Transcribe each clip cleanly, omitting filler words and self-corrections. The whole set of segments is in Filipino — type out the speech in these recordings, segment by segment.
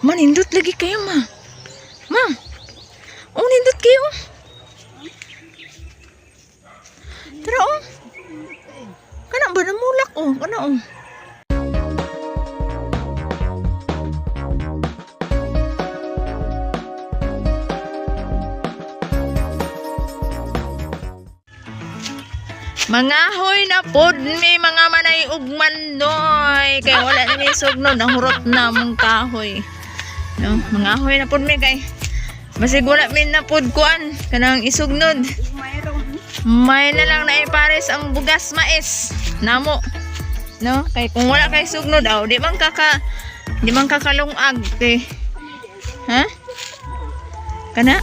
Manindot lagi kayo, ma. Ma. Oh, nindot kayo. Tara, oh. Kana ba namulak, oh. Kana, oh. Mangahoy na pod may mga manay ug mandoy kay wala na may sugnod ang hurot na mong kahoy. No, mangahoy na pod may kay basig wala min na pod kuan kanang isugnod. May na lang na ipares ang bugas mais namo. No, kay kung wala kay sugnod aw di man kakalungag kay. Ha? Kana?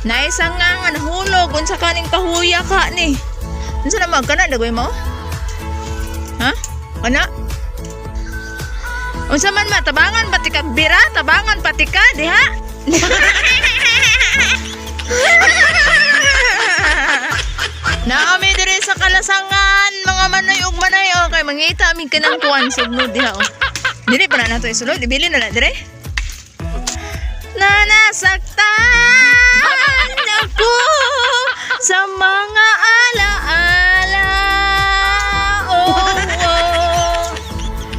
Naisang nga nahulog unsa kaning kahuya ka ni. Unsa na magkana dagoy mo? Ha? Kana? Unsa man matabangan pati kag bira, tabangan pati ka diha. Naami diri sa kalasangan mga manoy ug manay o kay mangita mi kanang kuan sugnod diha o. Dili pa na nato isulod, ibili na diri. Nasaktan ako sa mga alaala. Oh.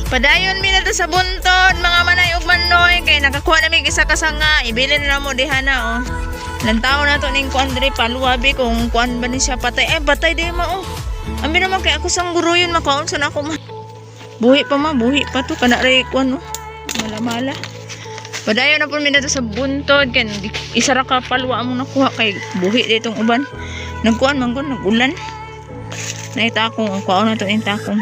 Padayon mi na to sa buntod mga manay ug manoy kay nakakuha na mi isa ka sanga ibili na mo diha na oh. Lantaw na to ning kuan diri paluwabi kung kuan ba ni siya patay patay di ma oh. Ambi naman kay ako sang guruyon makaon sa nako ma. Buhi pa to kana ray kuan oh. Mala. Padayon na po mi dito sa buntod kay isa ra ka palwa among nakuha kay buhi ditong uban. Nagkuan man gon nagulan. Naitakong ang kuha na to ing takong.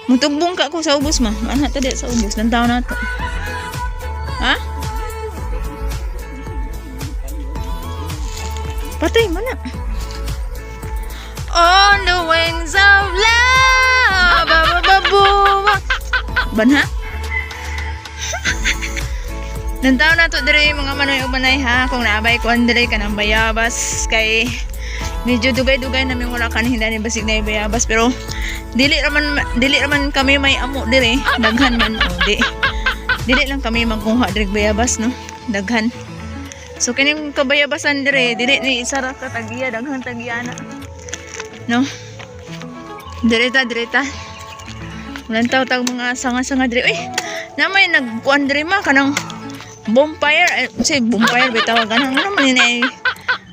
Mutugbong ka ko sa ubos ma. Ana ta di sa ubos lantaw na to. Ha? Patay man na. On the wings of love. Banha? Nantaw na to dire mga manoy ug manay ha kung naabay ko andre kanang bayabas kay medyo dugay-dugay namin wala kan hinani basig na bayabas pero dili raman kami may amo dire daghan man oh, dili lang kami magkuha dire bayabas no daghan so kining kabayabasan dire dili ni isa ra ka tagiya daghan tagiya na no direta nantaw tag mga sanga-sanga dire uy namay nagkuan dire ma kanang bonfire, bonfire bitaw ganang ano man ni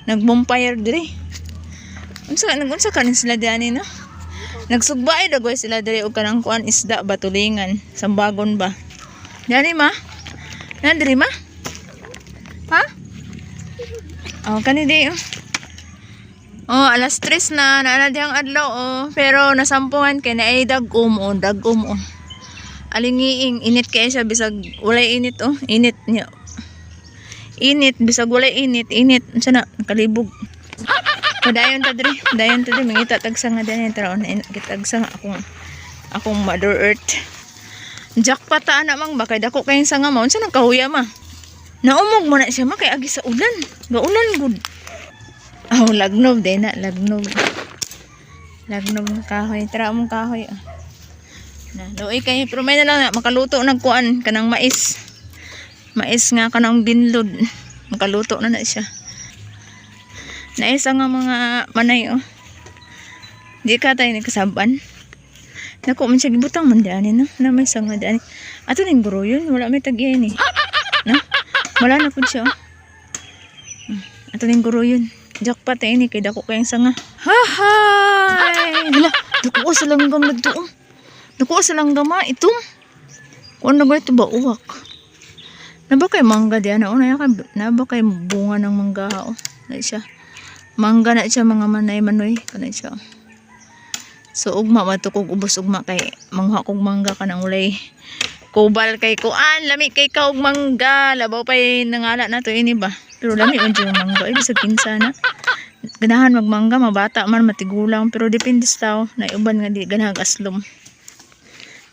nag-bonfire dire. Unsa kanin sila diani no? Nagsugbay dagoy sila dire og kanang kuan isda batulingan, sambagon ba. Diani ma? Na dire ma? Ha? Oh, kani di oh. Oh, alas 3 na dihang adlaw oh, pero nasampungan kay naay dagom oh. Alingiing init kaya siya bisag walay init oh init niya bisag walay init unsa na kalibog dayon ta diri mangita tagsa nga dayon taron kitagsa nga akong mother earth jackpot ta ana mang bakay dako kay sanga mo unsa nang kahuya ma naumog mo na siya ma kay agi sa ulan gaulan gud oh lagnob din na lagnob kahoy tara mong kahoy oh. Na doy kay pero may na lang makaluto nagkuan kanang mais nga kanang binlod makaluto na siya naisa nga mga manay oh di ka tayo nagkasaban nako man siya gibutang man diani no na may sanga diani ato ning guro yun wala may tagya ni no wala na pud siya oh. Ato ning guro yun jackpot ini kay dako kay sanga hala dako sa langgam nagtuo nakuha silang gama ito. Kung ano ba ito ba uwak? Naba kay mangga diyan o naba kay bunga ng mangga o. Na siya. Mangga na siya mga manay-manoy kana siya. So ugma matukog ubos ugma kay mangha kog mangga kanang ulay. Kubal kay kuan lami kay ka og mangga labaw pay nangala na to ini ba. Pero lami man jud mangga ay sa kinsa na. Ganahan magmangga mabata man matigulang pero depende sa tao na uban nga di ganahag aslom.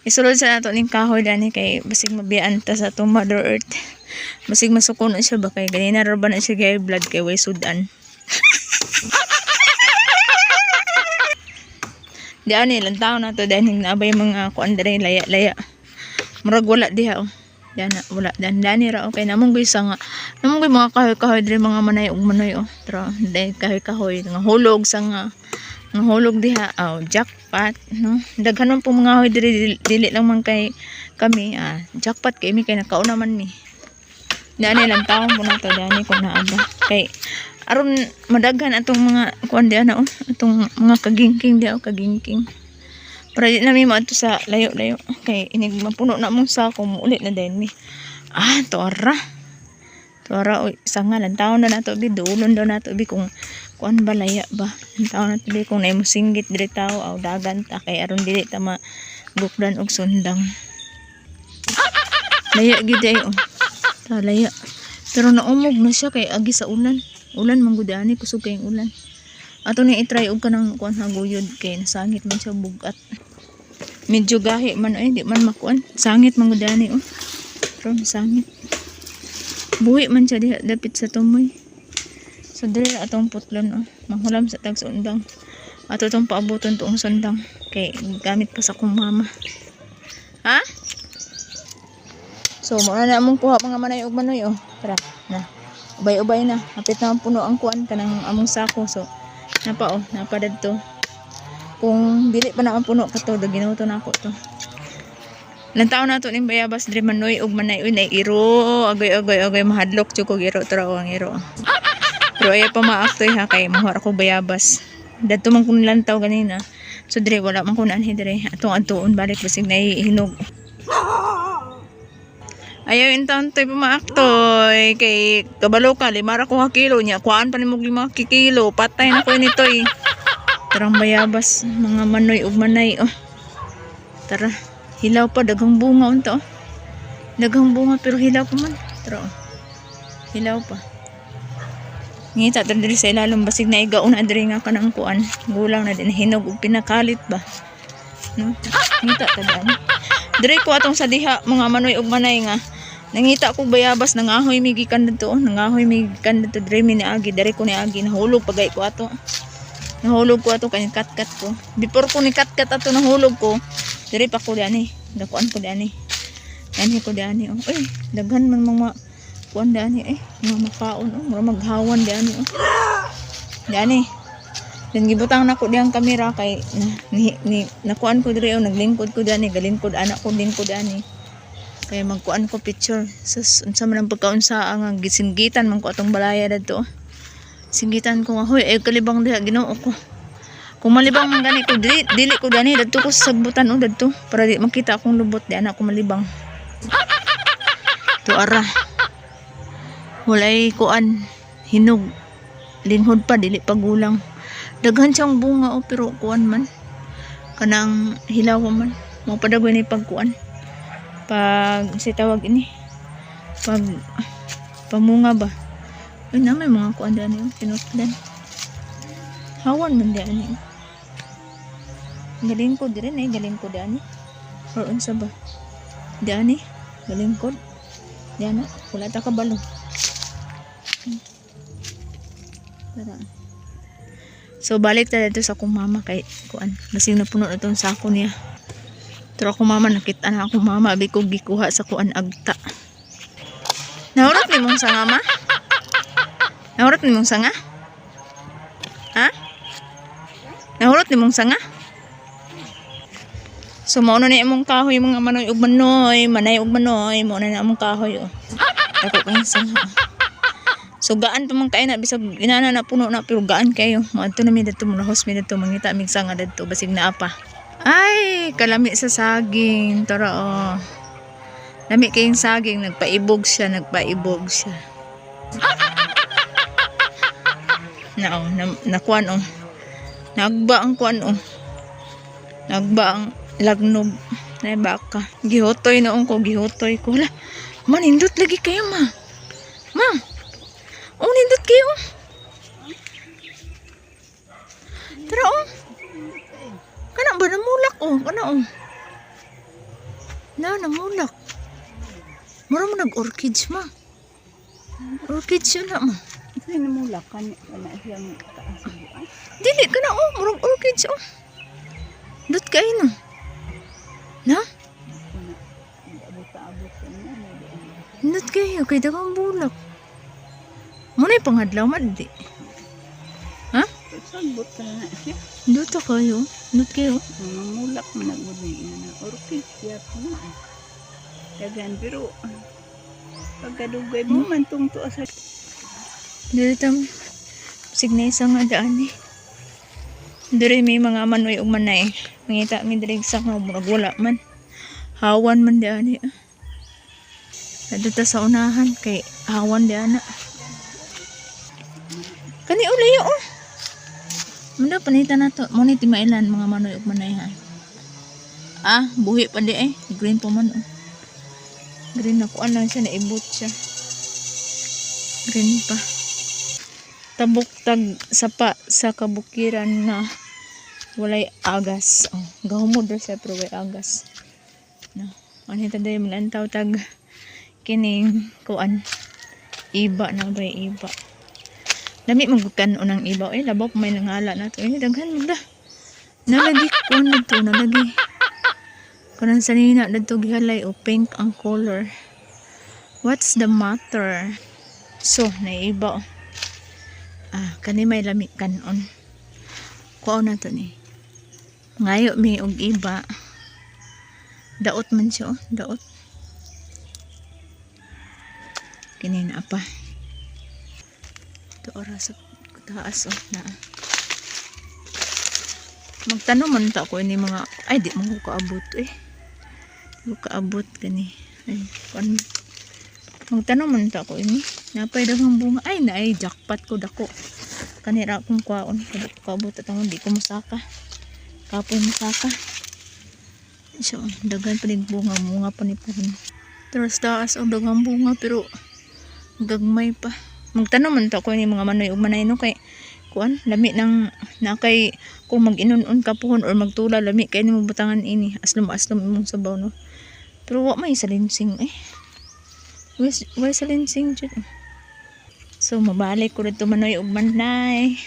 Isulod sa nato ning kahoy dani kay basig mabiyaan ta sa atong Mother Earth. Basig masukon na siya ba kay ganina ra ba na siya gay blood kay way sudan. Diyan ni lantaw na to dahil naabay mga kuan dere laya-laya. Murag wala diha oh. Yan na, wala. Dani ra, okay. Namong guys nga. Namong guys mga kahoy-kahoy diri mga manay ug manoy, oh. Tara, dahil kahoy-kahoy. Nga hulog sa nga hulog diha. Oh, jackpot, no? Daghanon po mga kahoy diri, dili lang man kay kami. Jackpot kay mi kay nakauna man mi. Dani lang taon po na to, dani kung naaba. Kay, aron madaghan atong mga, kuan diya na, oh. Atong mga kagingking diya, oh, kagingking. Para di namin maato sa layo-layo. Kay inig mapuno na mong sako mo ulit na din mi. Tora. Tora, oy, sanga lang taon na nato bi, dulon daw nato bi kung kuan ba laya ba. Lang taon nato bi kung naimo singgit diri tao aw dagan ta kay aron dili ta magukdan og sundang. Laya gid ay oh. Ta laya. Pero naumog na siya kay agi sa ulan. Ulan manggudani kusog kay ulan. Ato ni i-try og kanang kuan haguyod kay nasangit man siya bugat. Medyo gahi man ay di man makuan. Sangit man gudani oh. Pero sangit. Buhi man siya diha dapit sa tumoy. So dire atong putlon oh. Manghulam sa tag sundang. Ato tong paaboton tuong sundang kay gamit pa sa kong mama. Ha? So mo na among kuha mga manay ug manoy oh. Tara na. Ubay-ubay na. Hapit na puno ang kuan kanang among sako. So napa oh, napa dadto. Kung dili pa na ang puno kato, ginuto na ako to. Lantaw na to ning bayabas diri manoy ug manay uy nay iro, agay mahadlok jud ko iro traw ang iro. Pero ay pa maaktoy ha kay mahor ako bayabas. Dadto man kun lantaw ganina. So diri wala man kun anhi diri atong adtuon balik basig nay hinog. Ayaw intaon to'y pumaaktoy kay kabalo ka, 5 ko ka kilo niya. Kuhaan pa ni mo 5 kilo. Patay na ko nito eh. Tarang bayabas, mga manoy ug manay oh. Tara, hilaw pa, daghang bunga unta oh. Daghang bunga pero hilaw pa man. Tara oh. Hilaw pa. Ngita ta diri sa ilalom basig na igaon na diri nga kanang kuan. Gulang na din hinog ug pinakalit ba. No? Ngita ta dani. Diri ko atong sa diha mga manoy ug manay nga nangita ko bayabas nangahoy mi gikan dito oh. Nangahoy mi gikan dito diri mi niagi diri ko niagi nahulog pagay ko ato. Nahulog ko ato kay kat-kat ko. Before ko ni kat-kat ato nahulog ko. Diri pa ko diani. Dakuan ko diani. Ani ko diani oh. Uy, daghan man mga kuan diani mga makaon oh. Mura maghawan diani oh. Diani. Dan gibutang nako diyang kamera kay nakuan ko diri oh, naglingkod ko diani, galingkod anak ko lingkod ani. Kay magkuan ko picture. Sus unsa man ang pagkaunsa ang gisinggitan man ko atong balaya dadto. Singgitan ko nga hoy ay kalibang diha Ginoo ko. Kung malibang man gani ko dili ko gani dadto ko sa sagbutan oh dadto para di makita akong lubot di anak ko malibang. To ara. Walay kuan hinog. Linghod pa dili pa gulang. Daghan siyang bunga oh pero kuan man. Kanang hilaw man. Mo padagoy ni pagkuan. Pag si tawag ini. Pag pamunga ba. Ay na may mga kuan dani oh pinutdan. Hawan man dani. Galing ko dire na galing ko dani. Or unsa ba? Dani galing ko. Diana wala ta kabalo. Tara. So balik ta dito sa akong mama kay kuan. Basig na puno na tong sako niya. Pero akong mama nakita na akong mama abi ko gikuha sa kuan agta. Nahurot ni mong sanga ma? Nahurot ni mong sanga? Ha? Nahurot ni mong sanga? So mao na imong kahoy mga manoy ug manoy, manay ug manoy, mao na imong kahoy oh. Ako kang sanga. So gaan pa man kay na bisag inana na puno na pero gaan kayo. Moadto na mi didto mo na hospital didto mangita mig sanga didto basig naa pa. Ay, kalami sa saging. Tara oh. Lami kayong saging nagpaibog siya. Nakuan oh. Nagba ang kuan oh. Nagba ang lagnob na baka. Gihotoy noong ko, gihotoy ko. Hala, manindot lagi kayo ma. Ma. Oh, nindot kayo. Tara oh. Kana ba namulak oh, kana oh. Namulak. Mura mo nag-orchids ma. Orchids yun na ma. Ito namulak kan wala siyang taas buwan. Dili kana oh, murag orchids oh. Dot kayo no. Na? Abot Nut kayo, kay dagang bulak. Muna yung pangadlaw, madi. Ha? Sagbot ka na siya. Duto kayo. Nut kayo. Mamulak man naguli na orchid siya pa na. Dagan pero pagkadugay mo man tong tuwa sa Dili tam signesa nga daan eh. Diri may mga manoy ug manay. Mangita mi diri sa nga murag wala man. Hawan man daan eh. Adto ta sa unahan kay hawan daan na. Kani uli oh. Muna panitan na to. Muna timailan mga manoy ug manay ha. Ah, buhi pa di eh. Green pa man oh. Green ako lang siya naibot siya. Green pa. Tabuktag sapa sa kabukiran na walay agas. Oh, gahumod siya pero walay agas. No. Anita day malantaw tag kining kuan iba na bay iba. Dami magkanon ng iba. Eh labaw pa may nangala na to. Eh daghan mo da. Nalagi kuan na to, nalagi. Kanang sanina dito gihalay o pink ang color. What's the matter? So, naiba. Ah, kani may lami kanon. Kuha na to ni. Ngayo mi og iba. Daot man siya oh, daot. Kini na pa. Ito oras sa taas oh na. Magtanong man ta ko ini mga ay di mo ko kaabot eh. Di ko kaabot gani. Ay kon. Magtanong man ta ko ini. Napay daghang bunga ay naay jackpot ko dako. Kanira akong kwaon kada ko kaabot atong di ko musaka. Kapoy musaka. So daghan pa ning bunga pa ni puhon. Terus taas og daghang bunga pero gagmay pa. Magtanong man ta ko ini mga manoy ug manay no kay kuan lami nang nakay kung mag-inon-on ka pohon or magtula lami kay nimo butangan ini aslom-aslom imong sabaw no. Pero wa may salinsing eh. Way salinsing jud. So mabalik ko dito manoy ug manay.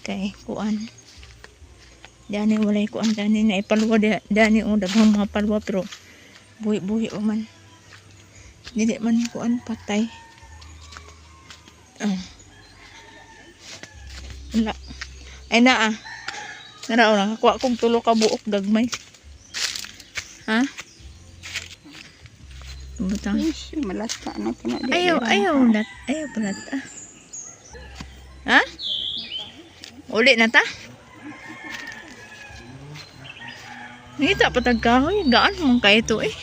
Kay kuan. Dani walay kuan dani na ipalwa dani og daghang mga palwa pero buhi-buhi o man. Dili man kuan patay. Wala. Ay naa. Naraw na. Kuha kong tulo ka buok gagmay. Ha? Butang. Ish, malasta na po na. Ayaw palat. Ha? Uli na ta? Nangita pa tagkahoy. Gaan mong kayo to eh.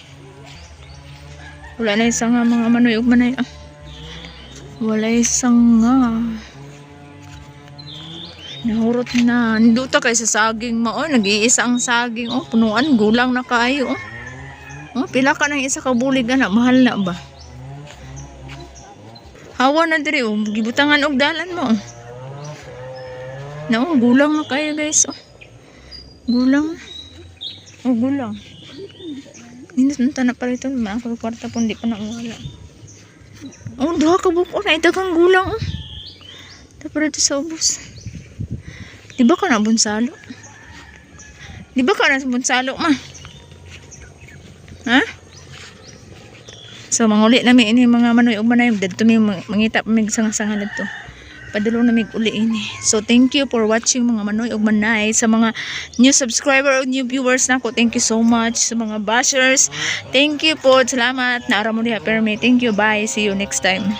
Wala na isang nga mga manoy ug manay. Wala isang nga. Nahurot na. Nduta kay sa saging mo. Oh, nag-iisa ang saging. Oh, punuan. Gulang na kayo. Oh. Oh, pila ka ng isa ka bulig na. Mahal na ba? Hawa na diri. Oh. Gibutangan og dalan mo. Oh. No, gulang na kayo guys. Oh. Gulang. Oh, gulang. Ninunta na pala ito. Mga kwarta po hindi pa wala. Oh, duha ka buko na. Itagang gulang. Oh. Tapos ito sa ubos. Di ba ka na bunsalo? Di ba ka na bunsalo, ma? Ha? So, manguli namin ini mga manoy ug manay. Dito may mangita pa may sanga-sanga dito. Padalo na may uli ini. So, thank you for watching mga manoy ug manay. Sa mga new subscriber o new viewers na ko, thank you so much. Sa mga bashers, thank you po. Salamat. Naara mo diha permi. Thank you. Bye. See you next time.